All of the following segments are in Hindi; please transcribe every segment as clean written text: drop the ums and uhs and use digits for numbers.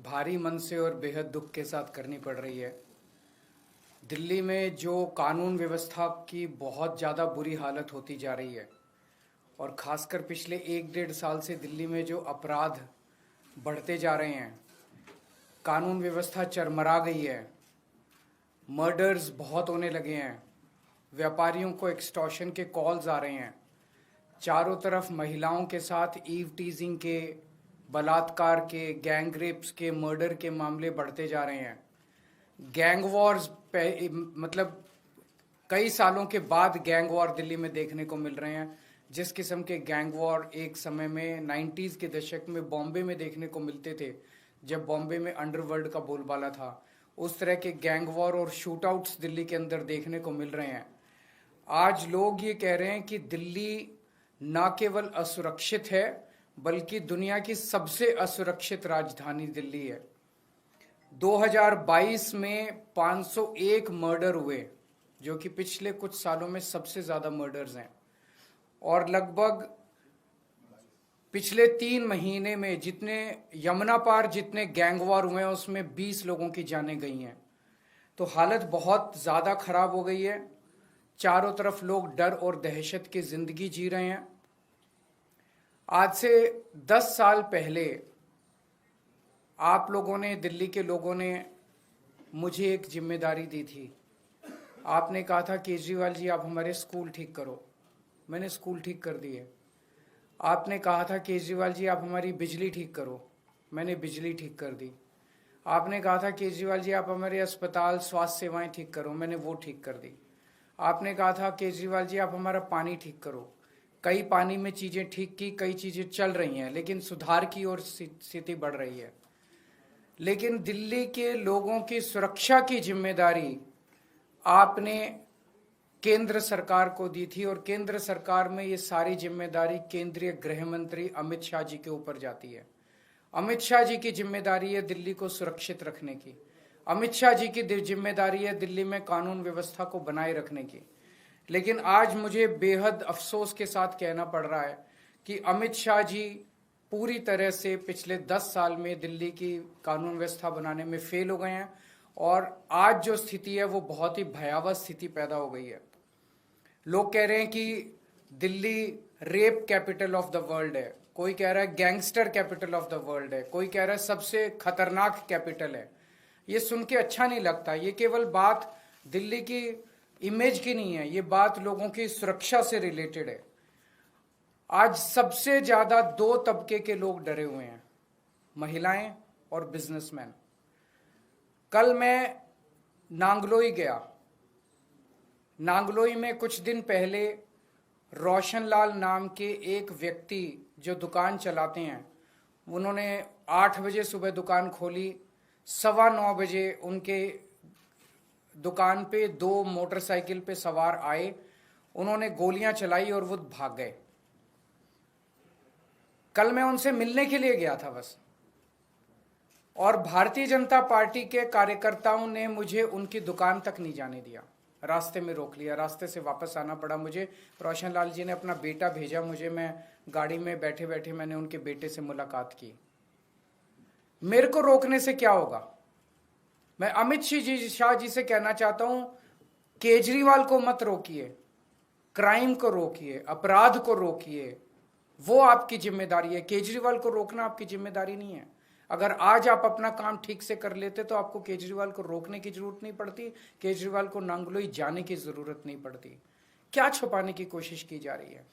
भारी मन से और बेहद दुख के साथ करनी पड़ रही है। दिल्ली में जो कानून व्यवस्था की बहुत ज़्यादा बुरी हालत होती जा रही है और ख़ासकर पिछले 1-1.5 साल से दिल्ली में जो अपराध बढ़ते जा रहे हैं, कानून व्यवस्था चरमरा गई है, मर्डर्स बहुत होने लगे हैं, व्यापारियों को एक्सटॉर्शन के कॉल्स आ रहे हैं, चारों तरफ महिलाओं के साथ ईव टीजिंग के, बलात्कार के, गैंग रेप्स के, मर्डर के मामले बढ़ते जा रहे हैं। गैंग वॉर्स मतलब कई सालों के बाद गैंग वॉर दिल्ली में देखने को मिल रहे हैं। जिस किस्म के गैंग वॉर एक समय में 90s के दशक में बॉम्बे में देखने को मिलते थे, जब बॉम्बे में अंडरवर्ल्ड का बोलबाला था, उस तरह के गैंग वॉर और शूट आउट्स दिल्ली के अंदर देखने को मिल रहे हैं। आज लोग ये कह रहे हैं कि दिल्ली न केवल असुरक्षित है बल्कि दुनिया की सबसे असुरक्षित राजधानी दिल्ली है। 2022 में 501 मर्डर हुए, जो कि पिछले कुछ सालों में सबसे ज्यादा मर्डर्स हैं, और लगभग पिछले 3 महीने में जितने यमुना पार जितने गैंग वॉर हुए हैं उसमें 20 लोगों की जानें गई हैं। तो हालत बहुत ज्यादा खराब हो गई है। चारों तरफ लोग डर और दहशत की जिंदगी जी रहे हैं। आज से 10 साल पहले आप लोगों ने, दिल्ली के लोगों ने मुझे एक जिम्मेदारी दी थी। आपने कहा था केजरीवाल जी आप हमारे स्कूल ठीक करो। मैंने स्कूल ठीक कर दिए। आपने कहा था केजरीवाल जी आप हमारी बिजली ठीक करो। मैंने बिजली ठीक कर दी। आपने कहा था केजरीवाल जी आप हमारे अस्पताल, स्वास्थ्य सेवाएं ठीक करो। मैंने वो ठीक कर दी। आपने कहा था केजरीवाल जी आप हमारा पानी ठीक करो। कई पानी में चीजें ठीक की, कई चीजें चल रही हैं, लेकिन सुधार की ओर स्थिति बढ़ रही है। लेकिन दिल्ली के लोगों की सुरक्षा की जिम्मेदारी आपने केंद्र सरकार को दी थी, और केंद्र सरकार में ये सारी जिम्मेदारी केंद्रीय गृह मंत्री अमित शाह जी के ऊपर जाती है। अमित शाह जी की जिम्मेदारी है दिल्ली को सुरक्षित रखने की। अमित शाह जी की जिम्मेदारी है दिल्ली में कानून व्यवस्था को बनाए रखने की। लेकिन आज मुझे बेहद अफसोस के साथ कहना पड़ रहा है कि अमित शाह जी पूरी तरह से पिछले 10 साल में दिल्ली की कानून व्यवस्था बनाने में फेल हो गए हैं, और आज जो स्थिति है वो बहुत ही भयावह स्थिति पैदा हो गई है। लोग कह रहे हैं कि Delhi rape capital of the world है, कोई कह रहा है gangster capital of the world है, कोई कह रहा है सबसे खतरनाक कैपिटल है। ये सुन के अच्छा नहीं लगता। ये केवल बात दिल्ली की इमेज की नहीं है, ये बात लोगों की सुरक्षा से रिलेटेड है। आज सबसे ज्यादा 2 तबके के लोग डरे हुए हैं, महिलाएं और बिजनेसमैन। कल मैं नांगलोई गया। नांगलोई में कुछ दिन पहले रोशनलाल नाम के एक व्यक्ति जो दुकान चलाते हैं, उन्होंने 8 बजे सुबह दुकान खोली। 9:15 बजे उनके दुकान पे 2 मोटरसाइकिल पे सवार आए, उन्होंने गोलियां चलाई और वो भाग गए। कल मैं उनसे मिलने के लिए गया था बस, और भारतीय जनता पार्टी के कार्यकर्ताओं ने मुझे उनकी दुकान तक नहीं जाने दिया, रास्ते में रोक लिया। रास्ते से वापस आना पड़ा मुझे। रोशनलाल जी ने अपना बेटा भेजा मुझे, मैं गाड़ी में बैठे बैठे मैंने उनके बेटे से मुलाकात की। मेरे को रोकने से क्या होगा? मैं अमित शाह जी से कहना चाहता हूं, केजरीवाल को मत रोकिए, क्राइम को रोकिए, अपराध को रोकिए, वो आपकी जिम्मेदारी है। केजरीवाल को रोकना आपकी जिम्मेदारी नहीं है। अगर आज आप अपना काम ठीक से कर लेते तो आपको केजरीवाल को रोकने की जरूरत नहीं पड़ती, केजरीवाल को नांगलोई जाने की जरूरत नहीं पड़ती। क्या छुपाने की कोशिश की जा रही है?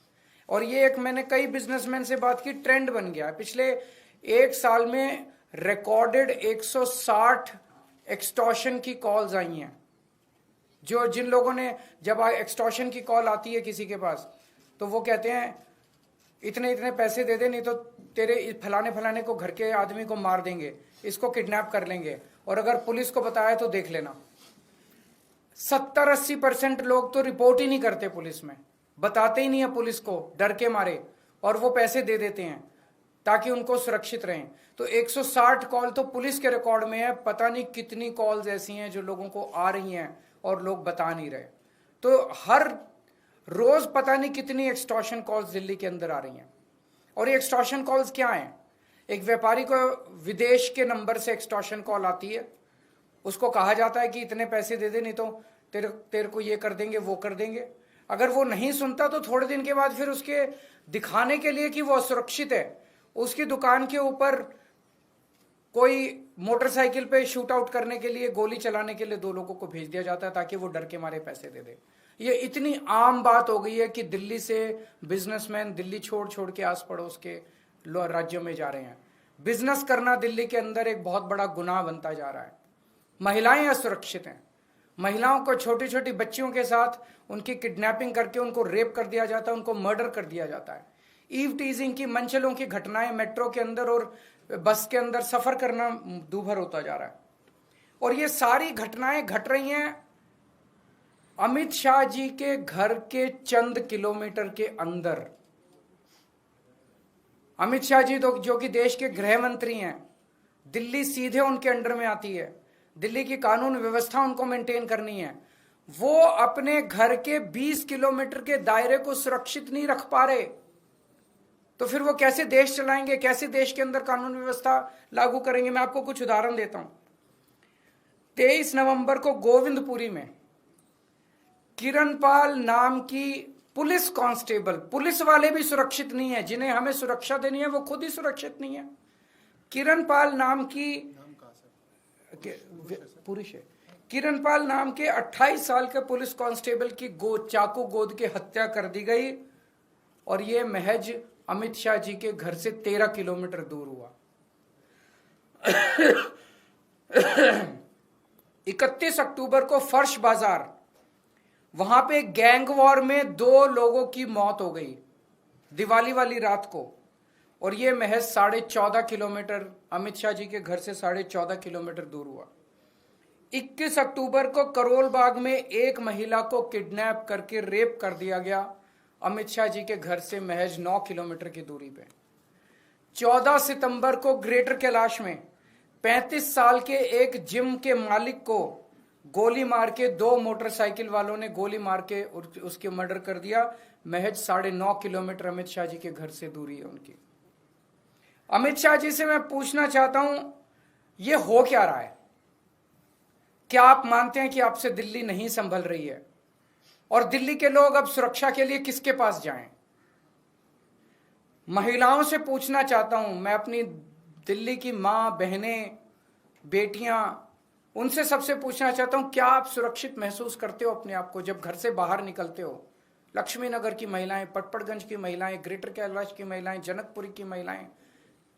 और ये एक, मैंने कई बिजनेसमैन से बात की, ट्रेंड बन गया है। पिछले 1 साल में रिकॉर्डेड 160 एक्सटॉर्शन की कॉल्स आई हैं। जिन लोगों ने, जब एक्सटॉर्शन की कॉल आती है किसी के पास, तो वो कहते हैं इतने इतने पैसे दे दे, नहीं तो तेरे फलाने फलाने को, घर के आदमी को मार देंगे, इसको किडनैप कर लेंगे, और अगर पुलिस को बताया तो देख लेना। 70-80% लोग तो रिपोर्ट ही नहीं करते पुलिस में, बताते ही नहीं है पुलिस को, डर के मारे, और वो पैसे दे देते हैं ताकि उनको सुरक्षित रहें। तो 160 कॉल तो पुलिस के रिकॉर्ड में है। पता नहीं कितनी कॉल्स ऐसी हैं जो लोगों को आ रही हैं और लोग बता नहीं रहे। तो हर रोज पता नहीं कितनी एक्सटॉर्शन कॉल्स दिल्ली के अंदर आ रही हैं। और ये एक्सटॉर्शन कॉल्स क्या हैं? एक व्यापारी को विदेश के नंबर से एक्सटॉर्शन कॉल आती है, उसको कहा जाता है कि इतने पैसे दे दे, नहीं तो तेरे को ये कर देंगे, वो कर देंगे। अगर वो नहीं सुनता तो थोड़े दिन के बाद फिर उसके दिखाने के लिए कि वो सुरक्षित है, उसकी दुकान के ऊपर कोई मोटरसाइकिल पे शूट आउट करने के लिए, गोली चलाने के लिए 2 लोगों को भेज दिया जाता है ताकि वो डर के मारे पैसे दे दे। ये इतनी आम बात हो गई है कि दिल्ली से बिजनेसमैन दिल्ली छोड़ छोड़ के आस पड़ोस के राज्यों में जा रहे हैं। बिजनेस करना दिल्ली के अंदर एक बहुत बड़ा गुनाह बनता जा रहा है। महिलाएं असुरक्षित हैं। महिलाओं को, छोटी छोटी बच्चियों के साथ उनकी किडनैपिंग करके उनको रेप कर दिया जाता है, उनको मर्डर कर दिया जाता है। ईव टीजिंग की, मनचलों की घटनाएं मेट्रो के अंदर और बस के अंदर सफर करना दूभर होता जा रहा है। और ये सारी घटनाएं घट रही हैं अमित शाह जी के घर के चंद किलोमीटर के अंदर। अमित शाह जी तो जो कि देश के गृह मंत्री हैं, दिल्ली सीधे उनके अंडर में आती है, दिल्ली की कानून व्यवस्था उनको मेंटेन करनी है। वो अपने घर के 20 किलोमीटर के दायरे को सुरक्षित नहीं रख पा रहे, तो फिर वो कैसे देश चलाएंगे, कैसे देश के अंदर कानून व्यवस्था लागू करेंगे? मैं आपको कुछ उदाहरण देता हूं। 23 नवंबर को गोविंदपुरी में किरणपाल नाम की पुलिस कांस्टेबल, पुलिस वाले भी सुरक्षित नहीं है, जिन्हें हमें सुरक्षा देनी है वो खुद ही सुरक्षित नहीं है। किरणपाल नाम की पुरुष है, किरणपाल नाम के 28 साल के पुलिस कांस्टेबल की चाकू गोद के हत्या कर दी गई, और ये महज अमित शाह जी के घर से 13 किलोमीटर दूर हुआ। 31 अक्टूबर को फर्श बाजार, वहां पे गैंग वॉर में 2 लोगों की मौत हो गई दिवाली वाली रात को, और ये महज 14.5 किलोमीटर अमित शाह जी के घर से 14.5 किलोमीटर दूर हुआ। 21 अक्टूबर को करोल बाग में एक महिला को किडनैप करके रेप कर दिया गया, अमित शाह जी के घर से महज 9 किलोमीटर की दूरी पे। 14 सितंबर को ग्रेटर कैलाश में 35 साल के एक जिम के मालिक को गोली मार के 2 मोटरसाइकिल वालों ने गोली मार के उसके मर्डर कर दिया, महज 9.5 किलोमीटर अमित शाह जी के घर से दूरी है उनकी। अमित शाह जी से मैं पूछना चाहता हूं, ये हो क्या रहा है? क्या आप मानते हैं कि आपसे दिल्ली नहीं संभल रही है? और दिल्ली के लोग अब सुरक्षा के लिए किसके पास जाएं? महिलाओं से पूछना चाहता हूं मैं, अपनी दिल्ली की मां, बहनें, बेटियां, उनसे सबसे पूछना चाहता हूं, क्या आप सुरक्षित महसूस करते हो अपने आप को जब घर से बाहर निकलते हो? लक्ष्मी नगर की महिलाएं, पटपड़गंज की महिलाएं, ग्रेटर कैलाश की महिलाएं, जनकपुरी की महिलाएं,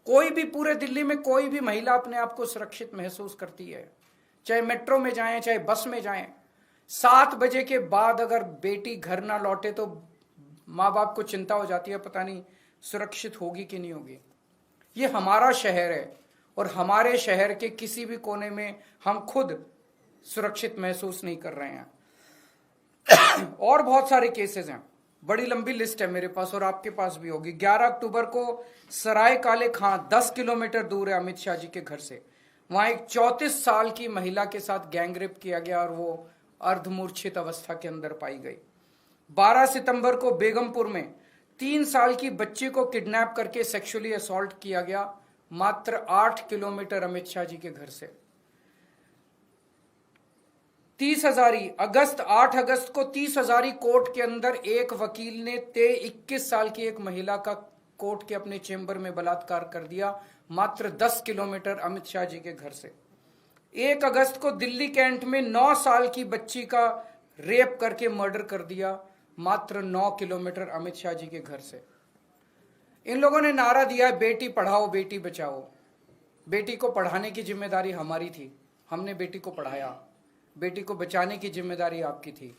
कोई भी पूरे दिल्ली में कोई भी महिला अपने आप को सुरक्षित महसूस करती है? चाहे मेट्रो में जाएं, चाहे बस में जाएं, 7 बजे के बाद अगर बेटी घर ना लौटे तो माँ बाप को चिंता हो जाती है, पता नहीं सुरक्षित होगी कि नहीं होगी। ये हमारा शहर है, और हमारे शहर के किसी भी कोने में हम खुद सुरक्षित महसूस नहीं कर रहे हैं। और बहुत सारे केसेस हैं, बड़ी लंबी लिस्ट है मेरे पास और आपके पास भी होगी। 11 अक्टूबर को सराय काले खां 10 किलोमीटर दूर है अमित शाह जी के घर से, वहां एक 34 साल की महिला के साथ गैंगरेप किया गया और वो अर्धमूर्छित अवस्था के अंदर पाई गई। 12 सितंबर को बेगमपुर में 3 साल की बच्ची को किडनैप करके सेक्सुअली असॉल्ट किया गया, मात्र 8 किलोमीटर अमित शाह जी के घर से। 30 हजारी अगस्त 8 अगस्त को 30 हजारी कोर्ट के अंदर एक वकील ने 21 साल की एक महिला का कोर्ट के अपने चेंबर में बलात्कार कर दिया, मात्र 10 किलोमीटर अमित शाह जी के घर से। 1 अगस्त को दिल्ली कैंट में 9 साल की बच्ची का रेप करके मर्डर कर दिया, मात्र 9 किलोमीटर अमित शाह जी के घर से। इन लोगों ने नारा दिया, बेटी पढ़ाओ बेटी बचाओ। बेटी को पढ़ाने की जिम्मेदारी हमारी थी, हमने बेटी को पढ़ाया। बेटी को बचाने की जिम्मेदारी आपकी थी,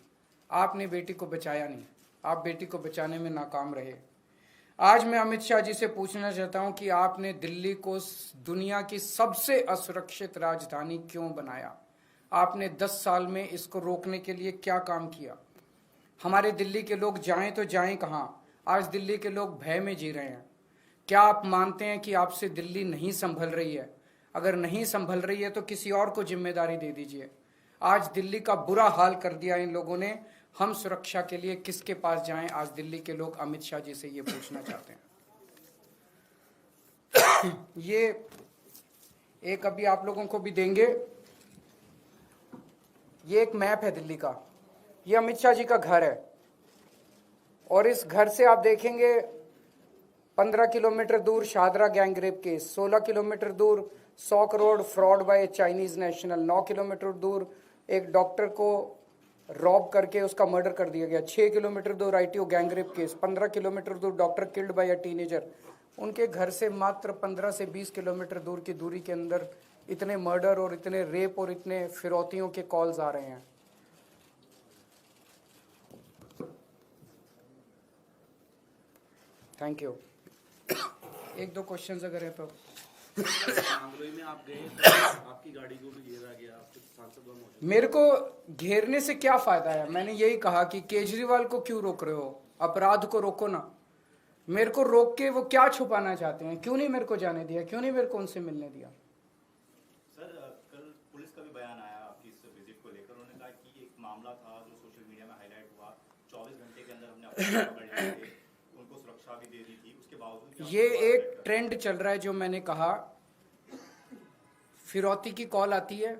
आपने बेटी को बचाया नहीं, आप बेटी को बचाने में नाकाम रहे। आज मैं अमित शाह जी से पूछना चाहता हूं कि आपने दिल्ली को दुनिया की सबसे असुरक्षित राजधानी क्यों बनाया? आपने 10 साल में इसको रोकने के लिए क्या काम किया? हमारे दिल्ली के लोग जाएं तो जाएं कहां? आज दिल्ली के लोग भय में जी रहे हैं। क्या आप मानते हैं कि आपसे दिल्ली नहीं संभल रही है? अगर नहीं संभल रही है तो किसी और को जिम्मेदारी दे दीजिए। आज दिल्ली का बुरा हाल कर दिया इन लोगों ने, हम सुरक्षा के लिए किसके पास जाएं? आज दिल्ली के लोग अमित शाह जी से ये पूछना चाहते हैं। ये एक अभी आप लोगों को भी देंगे, ये एक मैप है दिल्ली का। ये अमित शाह जी का घर है और इस घर से आप देखेंगे 15 किलोमीटर दूर शाहदरा गैंगरेप केस, 16 किलोमीटर दूर 100 crore fraud bye Chinese national, 9 kilometre दूर एक डॉक्टर को रॉब करके उसका मर्डर कर दिया गया, 6 किलोमीटर दूर आईटीओ गैंगरेप केस, 15 किलोमीटर दूर doctor killed by a teenager. उनके घर से मात्र 15 से 20 किलोमीटर दूर की दूरी के अंदर इतने मर्डर और इतने रेप और इतने फिरौतियों के कॉल्स आ रहे हैं। Thank you. एक दो क्वेश्चंस अगर है तो। आंध्रोई में आप गए तो आपकी गाड़ी को भी घेरा गया, आपके सांसद वहां मौजूद। मेरे को घेरने से क्या फायदा है? मैंने यही कहा कि केजरीवाल को क्यों रोक रहे हो, अपराध को रोको ना। मेरे को रोक के वो क्या छुपाना चाहते हैं? क्यों नहीं मेरे को जाने दिया, क्यों नहीं मेरे को उनसे मिलने दिया? सर कल पुलिस का भी बयान आया आपकी इस विजिट को लेकर। उन्होंने कहा कि एक मामला था जो सोशल मीडिया में हाईलाइट हुआ, 24 घंटे के अंदर हमने अपने पकड़ लिए थे, उनको सुरक्षा भी दे दी थी, उसके बावजूद ये एक ट्रेंड चल रहा है जो मैंने कहा, फिरौती की कॉल आती है,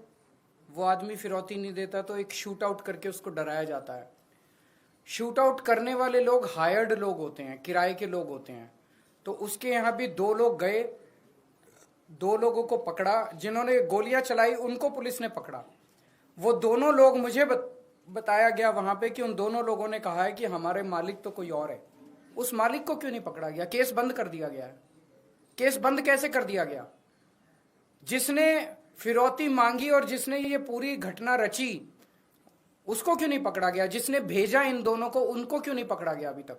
वो आदमी फिरौती नहीं देता तो एक शूट आउट करके उसको डराया जाता है। शूट आउट करने वाले लोग हायर्ड लोग होते हैं, किराए के लोग होते हैं। तो उसके यहाँ भी 2 लोग गए, 2 लोगों को पकड़ा, जिन्होंने गोलियां चलाई उनको पुलिस ने पकड़ा। वो दोनों लोग मुझे बताया गया वहां पे कि उन दोनों लोगों ने कहा है कि हमारे मालिक तो कोई और है। उस मालिक को क्यों नहीं पकड़ा गया? केस बंद कर दिया गया है। केस बंद कैसे कर दिया गया? जिसने फिरौती मांगी और जिसने ये पूरी घटना रची उसको क्यों नहीं पकड़ा गया? जिसने भेजा इन दोनों को उनको क्यों नहीं पकड़ा गया अभी तक?